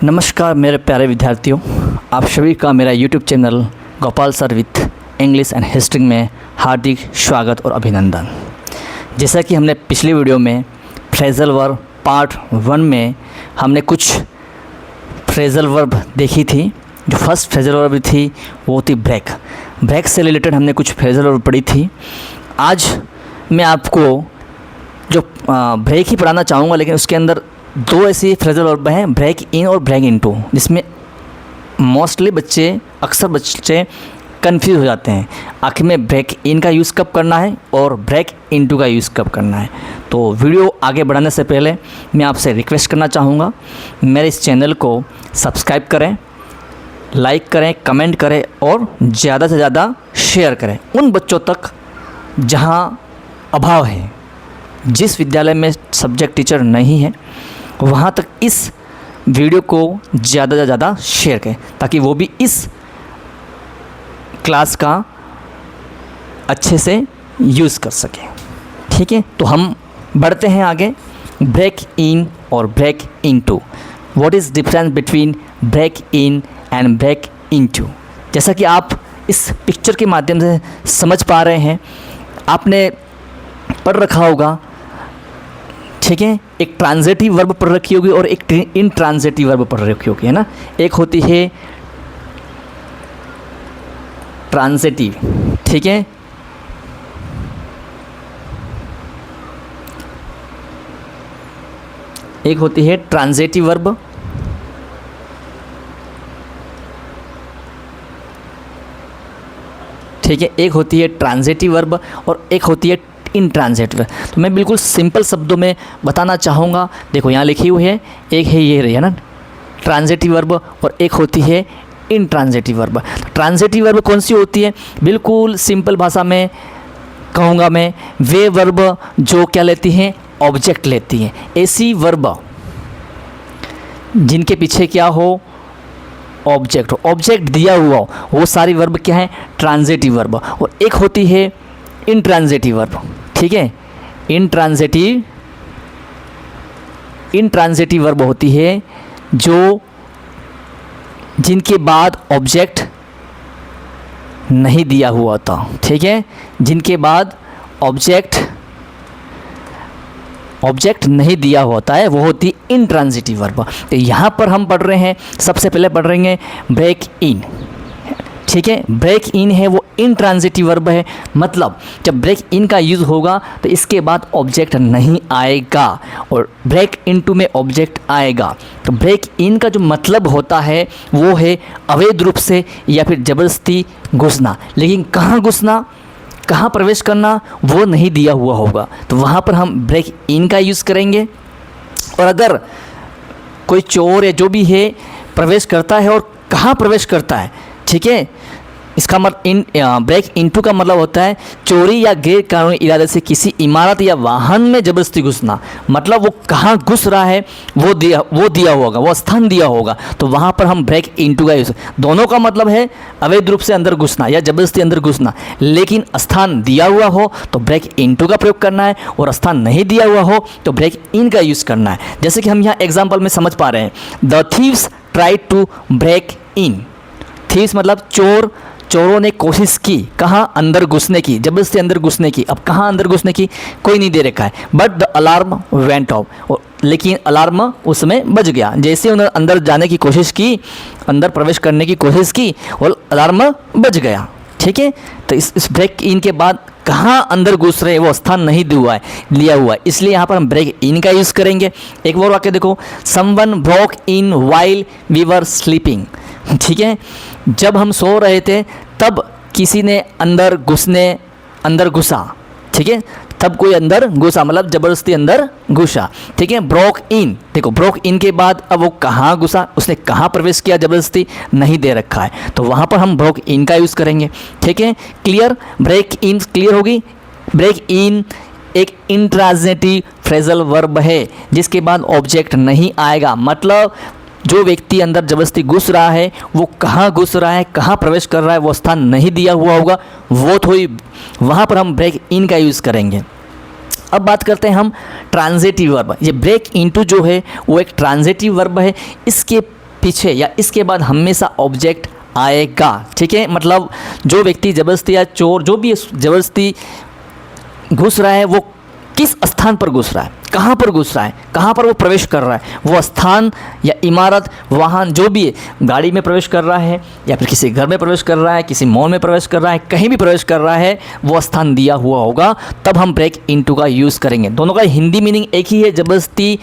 नमस्कार मेरे प्यारे विद्यार्थियों, आप सभी का मेरा YouTube channel Gopal sir with English and history में हार्दिक स्वागत और अभिनंदन। जैसा कि हमने पिछली वीडियो में फ्रेजल वर्ब पार्ट 1 में हमने कुछ फ्रेजल वर्ब देखी थी। जो फर्स्ट फ्रेजल वर्ब थी वो थी ब्रेक से रिलेटेड हमने कुछ फ्रेजल वर्ब पढ़ी थी। आज मैं आपको जो ब्रेक ही पढ़ाना चाहूँगा, लेकिन उसके अंदर दो ऐसी फ्रेजल वर्ब हैं, ब्रेक इन और ब्रेक इनटू, जिसमें मोस्टली अक्सर बच्चे कंफ्यूज हो जाते हैं। आखिर में ब्रेक इन का यूज़ कब करना है और ब्रेक इनटू का यूज़ कब करना है। तो वीडियो आगे बढ़ाने से पहले मैं आपसे रिक्वेस्ट करना चाहूँगा, मेरे इस चैनल को सब्सक्राइब करें, लाइक करें, कमेंट करें और ज़्यादा से ज़्यादा शेयर करें उन बच्चों तक जहाँ अभाव है, जिस विद्यालय में सब्जेक्ट टीचर नहीं है वहाँ तक इस वीडियो को ज़्यादा से ज़्यादा शेयर करें, ताकि वो भी इस क्लास का अच्छे से यूज़ कर सकें। ठीक है, तो हम बढ़ते हैं आगे। ब्रेक इन और break into, what is difference between break in and break into. जैसा कि आप इस पिक्चर के माध्यम से समझ पा रहे हैं, आपने पढ़ रखा होगा। ठीक है, एक ट्रांजिटिव वर्ब पढ़ रखी होगी और एक इनट्रांजिटिव वर्ब पढ़ रखी होगी, है ना। एक होती है ट्रांजिटिव, ठीक है, एक होती है ट्रांजिटिव वर्ब, ठीक है, एक होती है ट्रांजिटिव वर्ब और एक होती है इनट्रांजिटिव। तो मैं बिल्कुल सिंपल शब्दों में बताना चाहूँगा। देखो यहाँ लिखी हुई है, एक है ये रही है ना ट्रांजिटिव वर्ब और एक होती है इनट्रांजिटिव वर्ब। तो ट्रांजिटिव वर्ब कौन सी होती है, बिल्कुल सिंपल भाषा में कहूँगा मैं, वे वर्ब जो क्या लेती हैं, ऑब्जेक्ट लेती हैं। ऐसी वर्ब जिनके पीछे क्या हो, ऑब्जेक्ट दिया हुआ हो, वो सारी वर्ब क्या है, ट्रांजिटिव वर्ब। और एक होती है इनट्रांजिटिव वर्ब, ठीक है, इनट्रांजिटिव वर्ब होती है जो जिनके बाद ऑब्जेक्ट नहीं दिया हुआ होता, ठीक है, जिनके बाद ऑब्जेक्ट नहीं दिया होता है, वो होती इनट्रांजिटिव वर्ब। तो यहाँ पर हम पढ़ रहे हैं, सबसे पहले पढ़ रहे हैं ब्रेक इन। ठीक है, ब्रेक इन है वो इनट्रांजिटिव वर्ब है, मतलब जब ब्रेक इन का यूज़ होगा तो इसके बाद ऑब्जेक्ट नहीं आएगा और ब्रेक इनटू में ऑब्जेक्ट आएगा। तो ब्रेक इन का जो मतलब होता है वो है अवैध रूप से या फिर ज़बरदस्ती घुसना, लेकिन कहाँ घुसना, कहाँ प्रवेश करना वो नहीं दिया हुआ होगा, तो वहाँ पर हम ब्रेक इन का यूज़ करेंगे। और अगर कोई चोर या जो भी है प्रवेश करता है और कहाँ प्रवेश करता है, ठीक है, इसका ब्रेक इनटू का मतलब होता है चोरी या गैर कानूनी इरादे से किसी इमारत या वाहन में ज़बरदस्ती घुसना। मतलब वो कहाँ घुस रहा है वो दिया होगा, वो स्थान दिया होगा, तो वहाँ पर हम ब्रेक इनटू का यूज़। दोनों का मतलब है अवैध रूप से अंदर घुसना या ज़बरदस्ती अंदर घुसना, लेकिन स्थान दिया हुआ हो तो ब्रेक इनटू का प्रयोग करना है और स्थान नहीं दिया हुआ हो तो ब्रेक इन का यूज़ करना है। जैसे कि हम यहाँ एग्जाम्पल में समझ पा रहे हैं, the thieves try to break in. Thieves मतलब चोरों ने कोशिश की, कहाँ, अंदर घुसने की, जबरदस्ती अंदर घुसने की। अब कहाँ अंदर घुसने की कोई नहीं दे रखा है, but the alarm went of, लेकिन अलार्म उसमें बज गया। जैसे उन्होंने अंदर जाने की कोशिश की, अंदर प्रवेश करने की कोशिश की और अलार्म बज गया। ठीक है, तो इस ब्रेक इन के बाद कहाँ अंदर घुस रहे हैं वो स्थान नहीं लिया हुआ है, इसलिए यहाँ पर हम ब्रेक इन का यूज़ करेंगे। एक और वाक्य देखो, someone broke in while we were sleeping. ठीक है, जब हम सो रहे थे तब किसी ने अंदर घुसा, ठीक है, तब कोई अंदर घुसा मतलब ज़बरदस्ती अंदर घुसा। ठीक है, ब्रोक इन, देखो ब्रोक इन के बाद अब वो कहाँ घुसा, उसने कहाँ प्रवेश किया, ज़बरदस्ती नहीं दे रखा है, तो वहाँ पर हम ब्रोक इन का यूज़ करेंगे। ठीक है, क्लियर, ब्रेक इन क्लियर होगी। ब्रेक इन एक इनट्रांजिटिव फ्रेजल वर्ब है जिसके बाद ऑब्जेक्ट नहीं आएगा, मतलब जो व्यक्ति अंदर ज़बरदस्ती घुस रहा है वो कहाँ घुस रहा है, कहाँ प्रवेश कर रहा है वो स्थान नहीं दिया हुआ होगा, वो थोड़ी वहाँ पर हम ब्रेक इन का यूज़ करेंगे। अब बात करते हैं हम ट्रांजिटिव वर्ब। ये ब्रेक इनटू जो है वो एक ट्रांजिटिव वर्ब है। इसके पीछे या इसके बाद हमेशा ऑब्जेक्ट आएगा। ठीक है, मतलब जो व्यक्ति ज़बरदस्ती या चोर जो भी ज़बरदस्ती घुस रहा है वो किस स्थान पर घुस रहा है, कहाँ पर घुस रहा है, कहाँ पर वो प्रवेश कर रहा है, वो स्थान या इमारत, वाहन जो भी है, गाड़ी में प्रवेश कर रहा है या फिर किसी घर में प्रवेश कर रहा है, किसी मॉल में प्रवेश कर रहा है, कहीं भी प्रवेश कर रहा है, वो स्थान दिया हुआ होगा, तब हम ब्रेक इनटू का यूज़ करेंगे। दोनों का हिंदी मीनिंग एक ही है, ज़बरदस्ती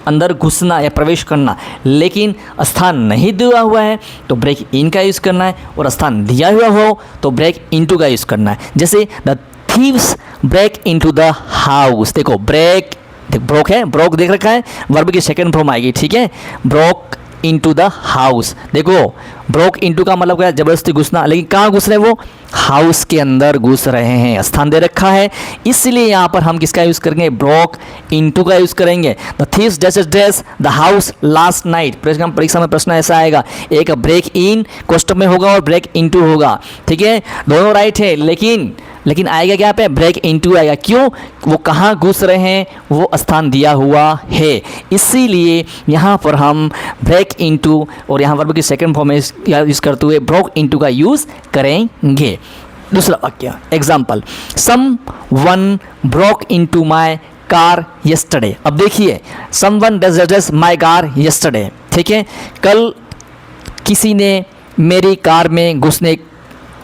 अंदर घुसना या प्रवेश करना, लेकिन स्थान नहीं दिया हुआ है तो ब्रेक इन का यूज़ करना है, और स्थान दिया हुआ हो तो ब्रेक इनटू का यूज़ करना है। जैसे the thieves break into the house, देखो ब्रोक है, ब्रोक देख रखा है, वर्ब की सेकंड फॉर्म आएगी। ठीक है, ब्रोक इनटू द हाउस, देखो ब्रोक इनटू का मतलब क्या है, ज़बरदस्ती घुसना, लेकिन कहाँ घुस रहे हैं वो, हाउस के अंदर घुस रहे हैं, स्थान दे रखा है, इसलिए यहाँ पर हम किसका यूज़ करेंगे, ब्रोक इनटू का यूज़ करेंगे। The thieves dress the house last night, परीक्षा में प्रश्न ऐसा आएगा, एक ब्रेक इन क्वेश्चन में होगा और ब्रेक इनटू होगा। ठीक है, दोनों राइट है, लेकिन आएगा क्या पे, ब्रेक इनटू आएगा। क्यों, वो कहाँ घुस रहे हैं, वो स्थान दिया हुआ है, इसीलिए यहाँ पर हम ब्रेक इनटू और यहाँ वर्ब की सेकंड फॉर्म में यूज़ करते हुए ब्रोक इनटू का यूज़ करेंगे। दूसरा वाक्य example, someone broke into my car yesterday. अब देखिए, someone does my car yesterday, ठीक है, कल किसी ने मेरी कार में घुसने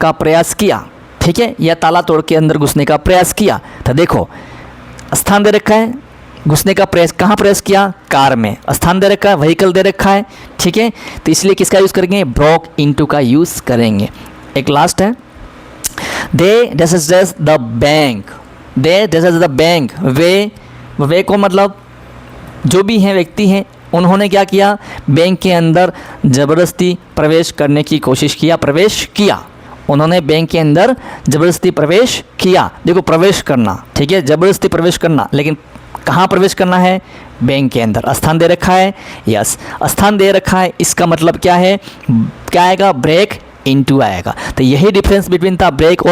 का प्रयास किया, ठीक है, या ताला तोड़ के अंदर घुसने का प्रयास किया। तो देखो स्थान दे रखा है, घुसने का प्रयास, कहाँ प्रयास किया, कार में, स्थान दे रखा है, व्हीकल दे रखा है। ठीक है, तो इसलिए किसका यूज़ करेंगे, ब्रोक इनटू का यूज़ करेंगे। एक लास्ट है, they dashes the bank, they dashes the bank, वे को मतलब जो भी हैं व्यक्ति हैं, उन्होंने क्या किया, बैंक के अंदर ज़बरदस्ती प्रवेश करने की कोशिश किया, प्रवेश किया, उन्होंने बैंक के अंदर ज़बरदस्ती प्रवेश किया। देखो प्रवेश करना, ठीक है, ज़बरदस्ती प्रवेश करना, लेकिन कहाँ प्रवेश करना है, बैंक के अंदर। स्थान दे रखा है, यस स्थान दे रखा है, इसका मतलब क्या है, क्या आएगा, ब्रेक इनटू आएगा। तो यही डिफरेंस बिटवीन था ब्रेक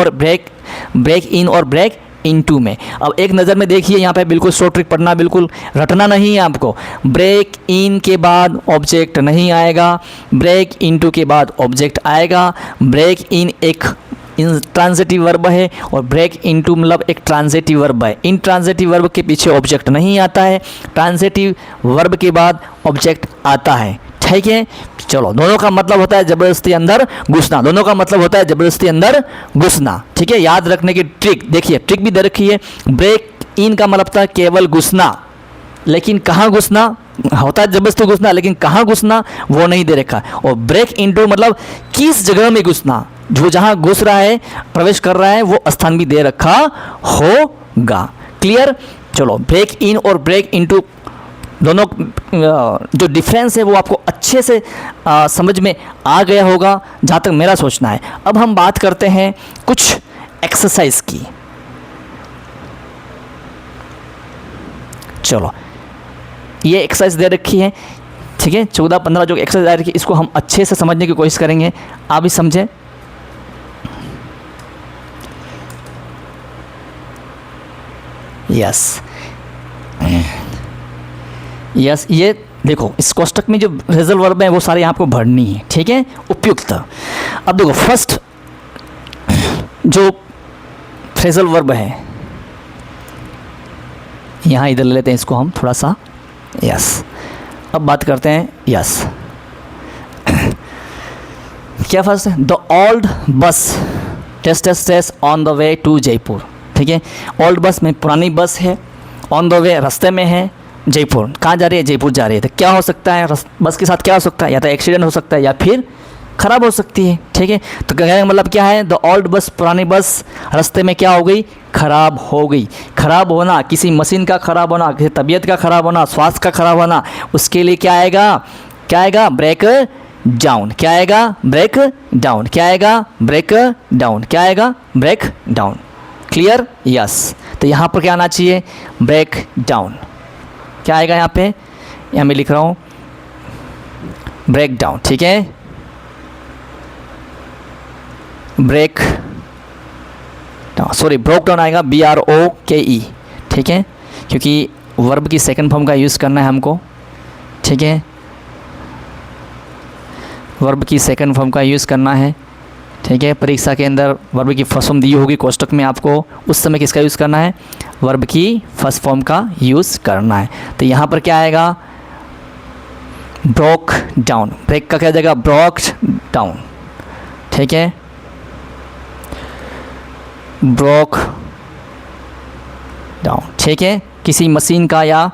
इन और ब्रेक इनटू में। अब एक नज़र में देखिए, यहाँ पे बिल्कुल शॉर्ट ट्रिक पढ़ना, बिल्कुल रटना नहीं है आपको। ब्रेक इन के बाद ऑब्जेक्ट नहीं आएगा, ब्रेक इनटू के बाद ऑब्जेक्ट आएगा। ब्रेक इन एक ट्रांजिटिव वर्ब है और ब्रेक इनटू मतलब एक ट्रांजिटिव वर्ब है। इन ट्रांजिटिव वर्ब के पीछे ऑब्जेक्ट नहीं आता है, ट्रांजिटिव वर्ब के बाद ऑब्जेक्ट आता है। ठीक है, चलो, दोनों का मतलब होता है ज़बरदस्ती अंदर घुसना, दोनों का मतलब होता है ज़बरदस्ती अंदर घुसना। ठीक है, याद रखने की ट्रिक देखिए, ट्रिक भी दे रखी है। ब्रेक इन का मतलब था केवल घुसना, लेकिन कहाँ घुसना होता है, ज़बरदस्ती घुसना, लेकिन कहाँ घुसना वो नहीं दे रखा। और ब्रेक इनटू मतलब किस जगह में घुसना, जो जहाँ घुस रहा है, प्रवेश कर रहा है, वो स्थान भी दे रखा होगा। क्लियर, चलो, ब्रेक इन और ब्रेक इनटू दोनों जो डिफरेंस है वो आपको अच्छे से समझ में आ गया होगा, जहाँ तक मेरा सोचना है। अब हम बात करते हैं कुछ एक्सरसाइज की। चलो, ये एक्सरसाइज दे रखी है, ठीक है, 14-15 जो एक्सरसाइज दे रखी है, इसको हम अच्छे से समझने की कोशिश करेंगे। आप भी समझें। यस, ये देखो, इस कोष्टक में जो फ्रेजल वर्ब है वो सारे यहाँ आपको भरनी है, ठीक है, उपयुक्त। अब देखो, फर्स्ट जो फ्रेजल वर्ब है, यहाँ इधर ले लेते हैं इसको हम थोड़ा सा। यस, अब बात करते हैं। यस, क्या फर्स्ट है, the old bus test on the way to Jaipur. ठीक है, ओल्ड बस में पुरानी बस है, ऑन द वे रास्ते में है, जयपुर। कहाँ जा रही है, जयपुर जा रही है। तो क्या हो सकता है, बस के साथ क्या हो सकता है, या तो एक्सीडेंट हो सकता है या फिर ख़राब हो सकती है। ठीक है, तो कहने का मतलब क्या है, द ओल्ड बस पुरानी बस रास्ते में क्या हो गई, ख़राब हो गई। ख़राब होना, किसी मशीन का ख़राब होना, किसी तबीयत का ख़राब होना, स्वास्थ्य का ख़राब होना, उसके लिए क्या आएगा, ब्रेक डाउन। क्या आएगा, ब्रेक डाउन। क्या आएगा, ब्रेक डाउन। क्या आएगा, ब्रेक डाउन। Clear, yes. तो यहाँ पर क्या आना चाहिए, ब्रेक डाउन। क्या आएगा यहाँ पे, यहाँ मैं लिख रहा हूँ ब्रेक डाउन। ठीक है, break down, sorry broke down आएगा, BROKE। ठीक है, क्योंकि वर्ब की सेकंड फॉर्म का यूज़ करना है हमको। ठीक है, वर्ब की सेकंड फॉर्म का यूज़ करना है। ठीक है, परीक्षा के अंदर वर्ब की फर्स्ट फॉर्म दी होगी कोष्टक में आपको, उस समय किसका यूज़ करना है, वर्ब की फर्स्ट फॉर्म का यूज़ करना है। तो यहाँ पर क्या आएगा, ब्रोक डाउन, ब्रेक का क्या जाएगा, ब्रोक डाउन। ठीक है, ब्रोक डाउन। ठीक है, किसी मशीन का या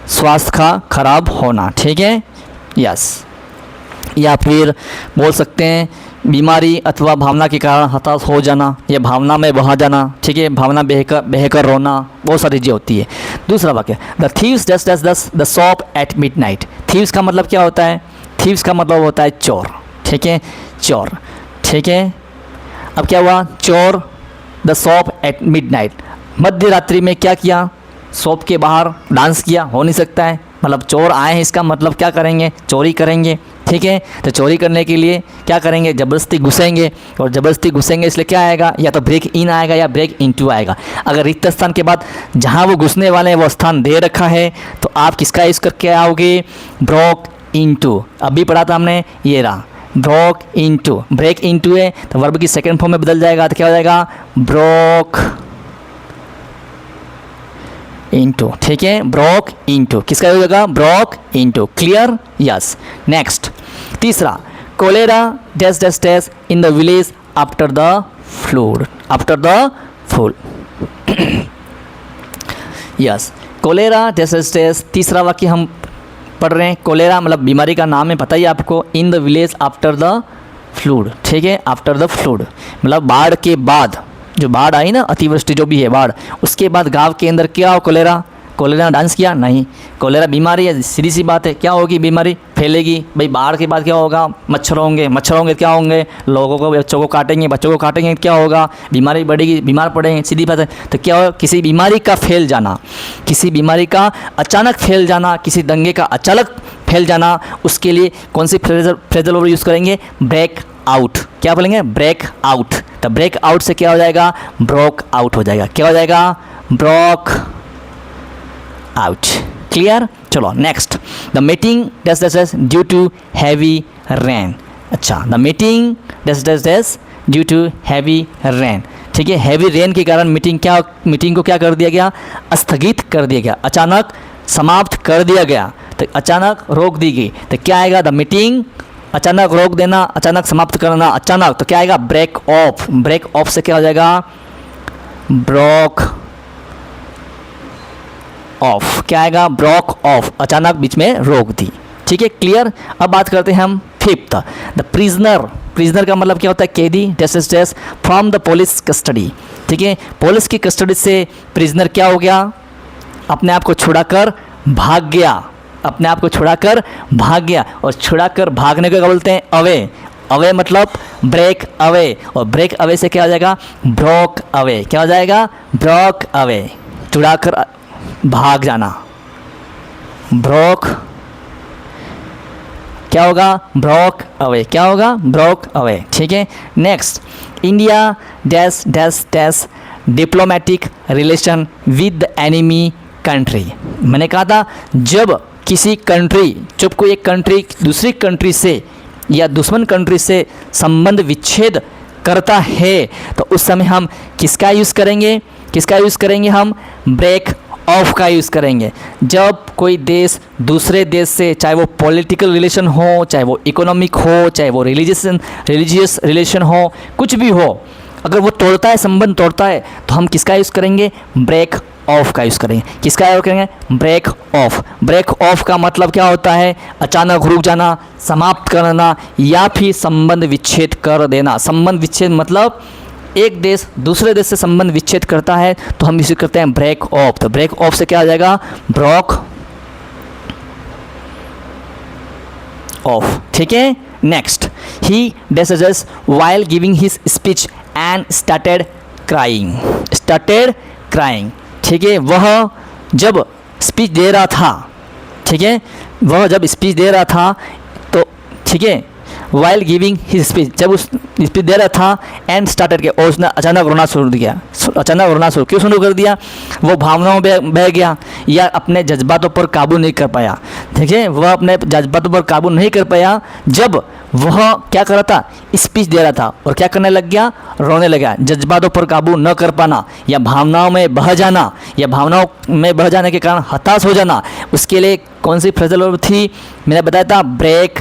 स्वास्थ्य का खराब होना। ठीक है, यस, या फिर बोल सकते हैं बीमारी अथवा भावना के कारण हताश हो जाना या भावना में बहा जाना। ठीक है, भावना बहकर रोना, बहुत सारी चीज़ें होती है। दूसरा वाक्य, the thieves dash dash dash the shop at midnight. Thieves का मतलब क्या होता है, थीव्स का मतलब होता है चोर। ठीक है, चोर। ठीक है, अब क्या हुआ, चोर द शॉप एट मिडनाइट, मध्य रात्रि में क्या किया, शॉप के बाहर डांस किया, हो नहीं सकता है, मतलब चोर आए हैं, इसका मतलब क्या करेंगे, चोरी करेंगे। ठीक है, तो चोरी करने के लिए क्या करेंगे, ज़बरदस्ती घुसेंगे, और ज़बरदस्ती घुसेंगे इसलिए क्या आएगा, या तो ब्रेक इन आएगा या ब्रेक इनटू आएगा। अगर रिक्त स्थान के बाद जहां वो घुसने वाले हैं वो स्थान दे रखा है तो आप किसका यूज़ करके आओगे, ब्रोक इनटू। अभी पढ़ा था हमने, ये रहा ब्रोक इनटू, ब्रेक इनटू है तो वर्ब की सेकंड फॉर्म में बदल जाएगा, तो क्या हो जाएगा, ब्रोक इनटू। ठीक है, ब्रोक इनटू, किसका हो जाएगा, broke into. Clear, yes. Next, तीसरा, cholera dash dash dash in the village after the flood, after the flood. Yes, cholera dash dash dash, तीसरा वाक्य हम पढ़ रहे हैं। कोलेरा मतलब बीमारी का नाम है, पता ही आपको, इन the village after the fluid. ठीक है, आफ्टर द फ्लूड मतलब बाढ़ के बाद, जो बाढ़ आई ना, अतिवृष्टि जो भी है बाढ़, उसके बाद गांव के अंदर क्या हो, कोलेरा। कोलेरा डांस किया नहीं, कोलेरा बीमारी है, सीधी सी बात है, क्या होगी, बीमारी फैलेगी भाई। बाढ़ के बाद क्या होगा, मच्छर होंगे, मच्छर होंगे क्या होंगे, लोगों को, बच्चों को काटेंगे, बच्चों को काटेंगे, क्या होगा, बीमारी बढ़ेगी, बीमार पड़ेंगे, सीधी बात है। तो क्या होगा, किसी बीमारी का फैल जाना, किसी बीमारी का अचानक फैल जाना, किसी दंगे का अचानक फैल जाना, उसके लिए कौन सी फ्रेजल वर्ब यूज़ करेंगे, ब्रेक आउट। क्या बोलेंगे, ब्रेक आउट। तो ब्रेक आउट से क्या हो जाएगा, ब्रोक आउट हो जाएगा, क्या हो जाएगा, ब्रोक आउट। क्लियर, चलो next, the meeting dash dash dash due to heavy rain. अच्छा, the meeting dash dash dash due to heavy rain. ठीक है, हैवी रेन के कारण मीटिंग को क्या कर दिया गया, स्थगित कर दिया गया, अचानक समाप्त कर दिया गया। तो अचानक रोक दी गई, तो क्या आएगा, द मीटिंग, अचानक रोक देना, अचानक समाप्त करना, अचानक, तो क्या आएगा, ब्रेक ऑफ। ब्रेक ऑफ से क्या हो जाएगा, ब्रोक ऑफ। क्या आएगा, ब्रोक ऑफ, अचानक बीच में रोक दी। ठीक है, क्लियर। अब बात करते हैं हम फिफ्थ, द प्रिजनर। प्रिजनर का मतलब क्या होता है, कैदी, dash dash dash from the police custody. ठीक है, पुलिस की कस्टडी से प्रिजनर क्या हो गया, अपने आप को छुड़ाकर भाग गया, अपने आप को छुड़ाकर भाग गया। और छुड़ाकर भागने को क्या बोलते हैं, अवे। अवे मतलब ब्रेक अवे, और ब्रेक अवे से क्या हो जाएगा, ब्रोक अवे। क्या हो जाएगा, ब्रोक अवे, छुड़ाकर भाग जाना, ब्रोक, क्या होगा, ब्रोक अवे। क्या होगा, ब्रोक अवे। ठीक है, next, India dash dash dash diplomatic relation with the enemy country. मैंने कहा था जब किसी कंट्री, जब कोई एक कंट्री दूसरी कंट्री से या दुश्मन कंट्री से संबंध विच्छेद करता है तो उस समय हम किसका यूज़ करेंगे, किसका यूज़ करेंगे, हम ब्रेक ऑफ का यूज़ करेंगे। जब कोई देश दूसरे देश से, चाहे वो पॉलिटिकल रिलेशन हो, चाहे वो इकोनॉमिक हो, चाहे वो रिलीजियस रिलेशन हो, कुछ भी हो, अगर वो तोड़ता है, संबंध तोड़ता है, तो हम किसका यूज़ करेंगे, ब्रेक ऑफ का यूज़ करेंगे। किसका यूज़ करेंगे, ब्रेक ऑफ। ब्रेक ऑफ का मतलब क्या होता है, अचानक रुक जाना, समाप्त करना, या फिर संबंध विच्छेद कर देना। संबंध विच्छेद मतलब एक देश दूसरे देश से संबंध विच्छेद करता है तो हम इसे करते हैं ब्रेक ऑफ। तो ब्रेक ऑफ से क्या आ जाएगा, ब्रोक ऑफ। ठीक है, next, he dashes while giving his speech and started crying. Started crying. ठीक है, वह जब स्पीच दे रहा था, ठीक है, वह जब स्पीच दे रहा था तो, ठीक है, वाइल गिविंग हिज स्पीच, जब उस स्पीच दे रहा था, एंड स्टार्टेड किया, और उसने अचानक रोना शुरू किया। अचानक रोना क्यों शुरू कर दिया, वो भावनाओं में बह गया या अपने जज्बातों पर काबू नहीं कर पाया। ठीक है, वह अपने जज्बातों पर काबू नहीं कर पाया जब वह क्या कर रहा था, स्पीच दे रहा था और क्या करने लग गया, रोने लगा। जज्बातों पर काबू न कर पाना या भावनाओं में बह जाना या भावनाओं में बह जाने के कारण हताश हो जाना, उसके लिए कौन सी फ्रेजल वर्ब थी, मैंने बताया था ब्रेक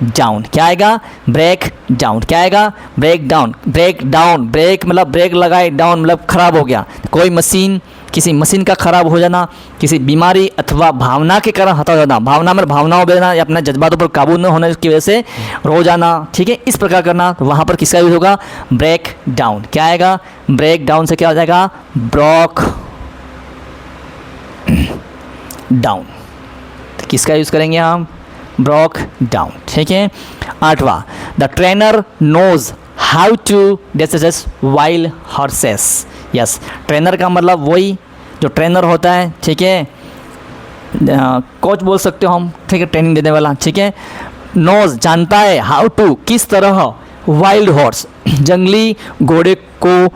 डाउन। क्या आएगा, ब्रेक डाउन। क्या आएगा, break down. Break down, break मतलब ब्रेक लगाए, डाउन मतलब खराब हो गया। कोई मशीन, किसी मशीन का खराब हो जाना, किसी बीमारी अथवा भावना के कारण हताश हो जाना, भावना में भावनाओं में जाना या अपने जज्बातों पर काबू न होने की वजह से रो जाना, ठीक है, इस प्रकार करना। तो वहाँ पर किसका यूज होगा, ब्रेक डाउन। क्या आएगा, ब्रेक डाउन से क्या हो जाएगा, ब्रोक डाउन। तो किसका यूज़ करेंगे हम, ब्रोक डाउन, ठीक है। 8वां, the trainer knows how to discuss wild horses. Yes, trainer का मतलब वही जो ट्रेनर होता है, ठीक है, कोच बोल सकते हो हम, ठीक है, ट्रेनिंग देने वाला, ठीक है। नोज जानता है, हाउ टू किस तरह, वाइल्ड हॉर्स जंगली घोड़े को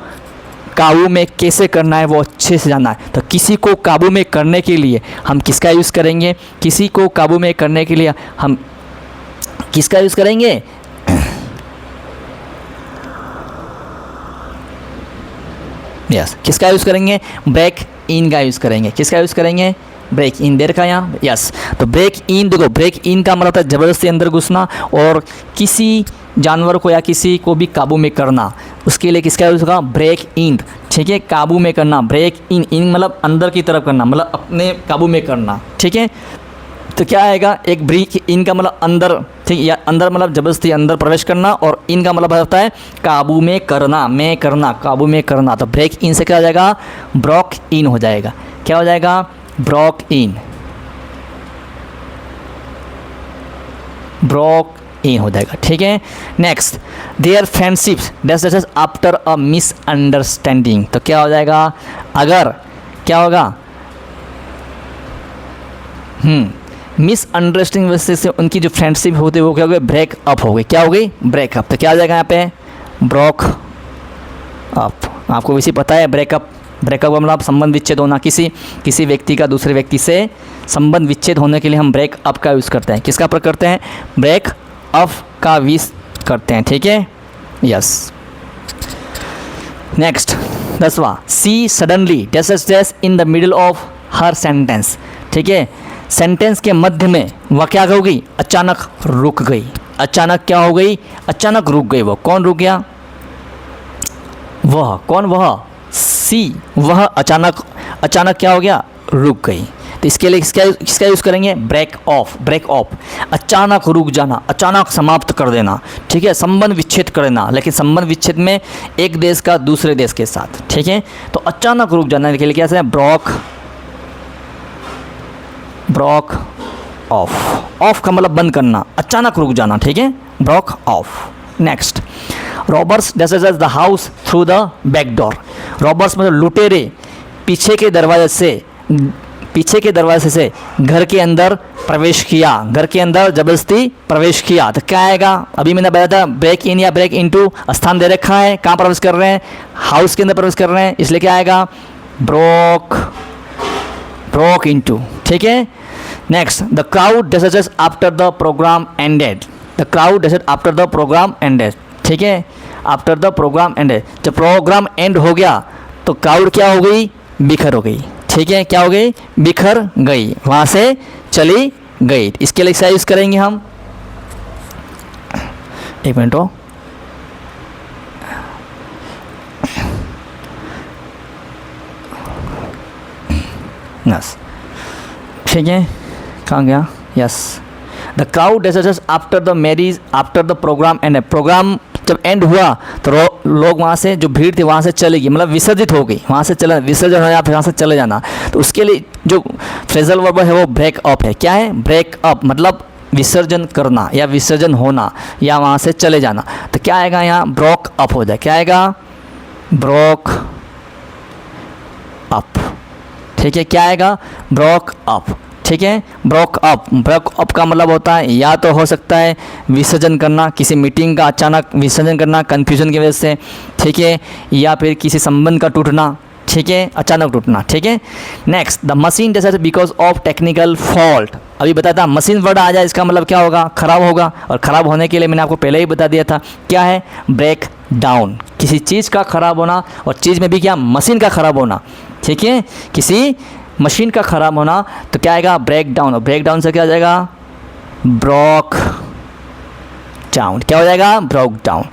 काबू में कैसे करना है वो अच्छे से जानना है। तो किसी को काबू में करने के लिए हम किसका यूज़ करेंगे, किसी को काबू में करने के लिए हम किसका यूज़ करेंगे, यस किसका यूज़ करेंगे, ब्रेक इन का यूज़ करेंगे। किसका यूज़ करेंगे, ब्रेक इन, देर का यहाँ, यस। तो ब्रेक इन, देखो ब्रेक इन का मतलब होता है ज़बरदस्ती अंदर घुसना और किसी जानवर को या किसी को भी काबू में करना, उसके लिए किसका यूज़ होगा, ब्रेक इन, ठीक है, काबू में करना। ब्रेक इन, इन मतलब अंदर की तरफ करना, मतलब अपने काबू में करना, ठीक है। तो क्या आएगा, एक ब्रेक इन का मतलब अंदर, ठीक, या अंदर मतलब ज़बरदस्ती अंदर प्रवेश करना, और इन का मतलब होता है काबू में करना, में करना, काबू में करना। तो ब्रेक इन से क्या हो जाएगा, ब्रोक इन हो जाएगा। क्या हो जाएगा, ब्रोक इन, ब्रोक इन हो जाएगा, ठीक है। Next, their friendship dashes after a misunderstanding. तो क्या हो जाएगा, अगर क्या होगा, मिसअंडरस्टैंडिंग वजह से उनकी जो फ्रेंडशिप होती है वो क्या हो गई, ब्रेकअप हो गई। क्या हो गई, ब्रेकअप। तो क्या हो जाएगा यहाँ पे, ब्रोक अप। आपको वैसे पता है ब्रेकअप, ब्रेकअप का मतलब संबंध विच्छेद होना, किसी व्यक्ति का दूसरे व्यक्ति से संबंध विच्छेद होने के लिए हम ब्रेकअप का यूज़ करते हैं। किसका प्रयोग करते हैं, ब्रेकअप का यूज़ करते हैं, ठीक है, यस। नेक्स्ट 10वां, she suddenly dash in the middle of her sentence. ठीक है, सेंटेंस के मध्य में वह क्या हो गई, अचानक रुक गई। अचानक क्या हो गई, अचानक रुक गई। वो कौन रुक गया, वह कौन, वह सी, वह अचानक, अचानक क्या हो गया, रुक गई। तो इसके लिए किसका यूज़ करेंगे, ब्रेक ऑफ। ब्रेक ऑफ, अचानक रुक जाना, अचानक समाप्त कर देना, ठीक है, संबंध विच्छेद कर देना। लेकिन संबंध विच्छेद में एक देश का दूसरे देश के साथ, ठीक है। तो अचानक रुक जाने के लिए क्या है, ब्रोक ऑफ। ऑफ का मतलब बंद करना, अचानक रुक जाना, ठीक है, broke of. Next, robbers dashes the house through the back door. Robbers मतलब लुटेरे पीछे के दरवाजे से घर के अंदर प्रवेश किया, घर के अंदर जबरदस्ती प्रवेश किया। तो क्या आएगा, अभी मैंने बताया था ब्रेक इन या ब्रेक इनटू स्थान दे रखा है, कहाँ प्रवेश कर रहे हैं, हाउस के अंदर प्रवेश कर रहे हैं, इसलिए क्या आएगा, ब्रोक इनटू, ठीक है। Next, the crowd deserted after the programme ended. The crowd deserted after the programme ended, ठीक है, आफ्टर द प्रोग्राम एंडेड। जब प्रोग्राम एंड हो गया तो क्राउड क्या हो गई, बिखर हो गई, ठीक है, क्या हो गई, बिखर गई, वहाँ से चली गई। इसके लिए क्या यूज़ करेंगे हम, एक मिनट हो, यस, ठीक है, कहाँ गया, yes. The crowd deserted after the marriage after the programme end, programme जब एंड हुआ तो लोग वहाँ से, जो भीड़ थी वहाँ से चली गई, मतलब विसर्जित हो गई, वहाँ से चले, विसर्जन हो या फिर वहाँ से चले जाना। तो उसके लिए जो फ्रेजल वर्ब है वो ब्रेक अप है। क्या है, ब्रेक अप मतलब विसर्जन करना या विसर्जन होना या वहाँ से चले जाना। तो क्या आएगा यहाँ, ब्रोक अप हो जाए। क्या आएगा, ब्रोक अप, ठीक है, क्या आएगा, ब्रोक अप, ठीक है। ब्रोक अप का मतलब होता है या तो हो सकता है विसर्जन करना, किसी मीटिंग का अचानक विसर्जन करना कन्फ्यूजन की वजह से, ठीक है, या फिर किसी संबंध का टूटना, ठीक है, अचानक टूटना, ठीक है। Next, the machine disorder because of technical fault. अभी बताया था मशीन वर्ड आ जाए इसका मतलब क्या होगा, खराब होगा, और ख़राब होने के लिए मैंने आपको पहले ही बता दिया था क्या है, ब्रेक डाउन। किसी चीज़ का ख़राब होना, और चीज़ में भी क्या, मशीन का ख़राब होना, ठीक है, किसी मशीन का ख़राब होना तो क्या आएगा, ब्रेक डाउन, और ब्रेक डाउन से क्या हो जाएगा, ब्रोक डाउन, क्या हो जाएगा, broke down.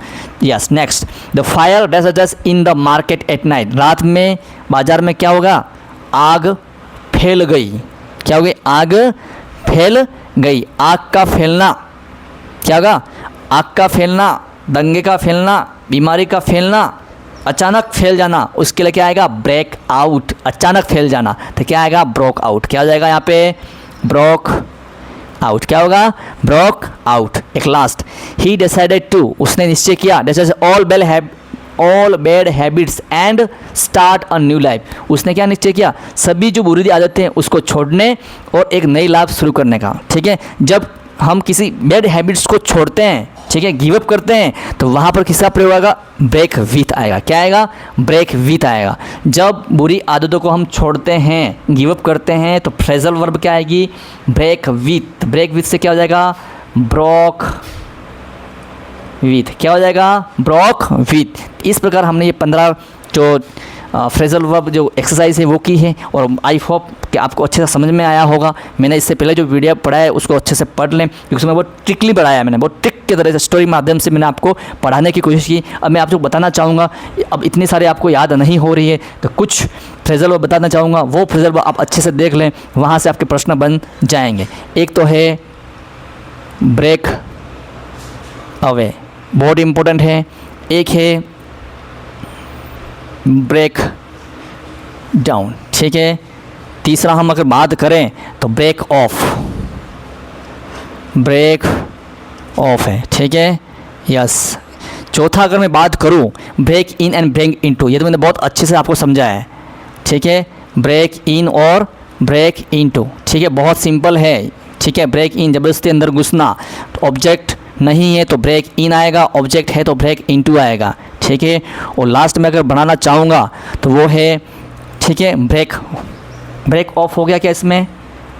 Yes, next, the fire deserts in the market at night. रात में बाजार में क्या होगा, आग फैल गई, क्या हो गई, आग फैल गई। आग का फैलना क्या होगा, आग का फैलना, दंगे का फैलना, बीमारी का फैलना, अचानक फैल जाना, उसके लिए क्या आएगा, ब्रेक आउट, अचानक फैल जाना, तो क्या आएगा, ब्रोक आउट। क्या हो जाएगा यहाँ पे, ब्रोक आउट, क्या होगा, ब्रोक आउट। एक लास्ट, ही डिसाइडेड टू, उसने निश्चय किया, all bad habits and start a new life. उसने क्या निश्चय किया, सभी जो बुरी आदतें हैं उसको छोड़ने और एक नई लाइफ शुरू करने का, ठीक है। जब हम किसी बैड हैबिट्स को छोड़ते हैं, ठीक है, गिव अप करते हैं, तो वहाँ पर किसका प्रयोग आएगा, ब्रेक विथ आएगा। क्या आएगा, ब्रेक विथ आएगा। जब बुरी आदतों को हम छोड़ते हैं, गिव अप करते हैं, तो फ्रेजल वर्ब क्या आएगी, ब्रेक विथ। ब्रेक विथ से क्या हो जाएगा, ब्रोक विथ, क्या हो जाएगा, ब्रोक विथ। इस प्रकार हमने ये 15 जो फ्रेजल वर्ब जो एक्सरसाइज है वो की है, और आई होप कि आपको अच्छे से समझ में आया होगा। मैंने इससे पहले जो वीडियो पढ़ा है उसको अच्छे से पढ़ लें, क्योंकि उसमें बहुत ट्रिकली पढ़ाया है मैंने, बहुत ट्रिक के तरह से स्टोरी माध्यम से मैंने आपको पढ़ाने की कोशिश की। अब मैं आपको बताना चाहूँगा, अब इतनी सारे आपको याद नहीं हो रही है तो कुछ फ्रेजल वर्ब बताना चाहूँगा, वो फ्रेजल वर्ब आप अच्छे से देख लें, वहाँ से आपके प्रश्न बन जाएंगे। एक तो है ब्रेक अवे, बहुत इम्पोर्टेंट है। एक है ब्रेक डाउन, ठीक है। तीसरा हम अगर बात करें तो ब्रेक ऑफ, ब्रेक ऑफ है, ठीक है, यस। चौथा अगर मैं बात करूं, break in and break into, ये तो मैंने बहुत अच्छे से आपको समझाया है, ठीक है, ब्रेक इन और ब्रेक इनटू, ठीक है, बहुत सिंपल है, ठीक है। ब्रेक इन जबरदस्ती अंदर घुसना, तो ऑब्जेक्ट नहीं है तो ब्रेक इन आएगा, ऑब्जेक्ट है तो ब्रेक इनटू आएगा, ठीक है। और लास्ट में अगर बनाना चाहूँगा तो वो है, ठीक है, ब्रेक ऑफ हो गया क्या इसमें,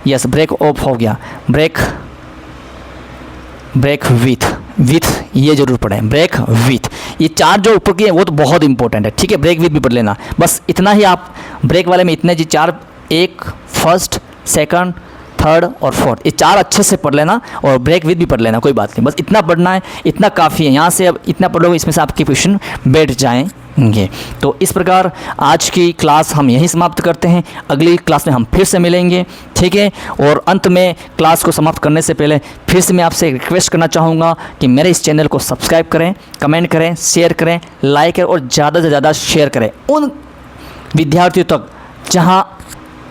यस, ब्रेक ऑफ हो गया। ब्रेक विथ ये जरूर पढ़ें, ब्रेक विथ। ये चार जो ऊपर के हैं वो तो बहुत इंपॉर्टेंट है, ठीक है, ब्रेक विथ भी पढ़ लेना, बस इतना ही। आप ब्रेक वाले में इतने जी चार, एक फर्स्ट, सेकंड, थर्ड और फोर्थ, ये चार अच्छे से पढ़ लेना, और ब्रेक विथ भी पढ़ लेना, कोई बात नहीं, बस इतना पढ़ना है, इतना काफ़ी है। यहाँ से अब इतना पढ़ोगे, इसमें से आपके क्वेश्चन बैठ जाएंगे। तो इस प्रकार आज की क्लास हम यहीं समाप्त करते हैं, अगली क्लास में हम फिर से मिलेंगे, ठीक है। और अंत में क्लास को समाप्त करने से पहले फिर से मैं आपसे रिक्वेस्ट करना चाहूँगा कि मेरे इस चैनल को सब्सक्राइब करें, कमेंट करें, शेयर करें, लाइक करें, और ज़्यादा से ज़्यादा शेयर करें उन विद्यार्थियों तक जहाँ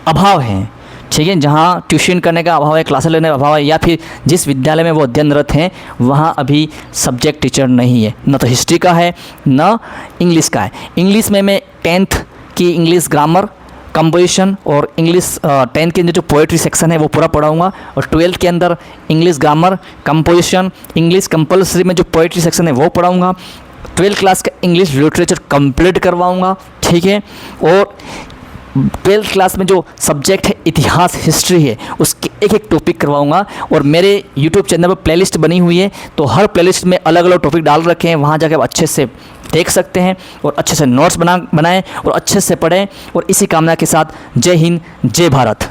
अभाव है, ठीक है, जहाँ ट्यूशन करने का अभाव है, क्लासेस लेने का अभाव है, या फिर जिस विद्यालय में वो अध्ययनरत हैं वहाँ अभी सब्जेक्ट टीचर नहीं है, न तो हिस्ट्री का है न इंग्लिश का है। इंग्लिश में मैं 10th की इंग्लिश ग्रामर, कंपोजिशन और इंग्लिश 10th के अंदर जो पोएट्री सेक्शन है वो पूरा पढ़ाऊँगा, और 12th के अंदर English grammar, composition, English compulsory में जो पोएट्री सेक्शन है वो पढ़ाऊँगा। 12th क्लास का इंग्लिश लिटरेचर कंप्लीट करवाऊँगा, ठीक है। और 12th क्लास में जो सब्जेक्ट है इतिहास, हिस्ट्री है, उसके एक एक टॉपिक करवाऊंगा। और मेरे YouTube चैनल पर प्लेलिस्ट बनी हुई है, तो हर प्लेलिस्ट में अलग अलग टॉपिक डाल रखे हैं, वहाँ जाकर आप अच्छे से देख सकते हैं, और अच्छे से नोट्स बनाएं और अच्छे से पढ़ें। और इसी कामना के साथ जय हिंद, जय भारत।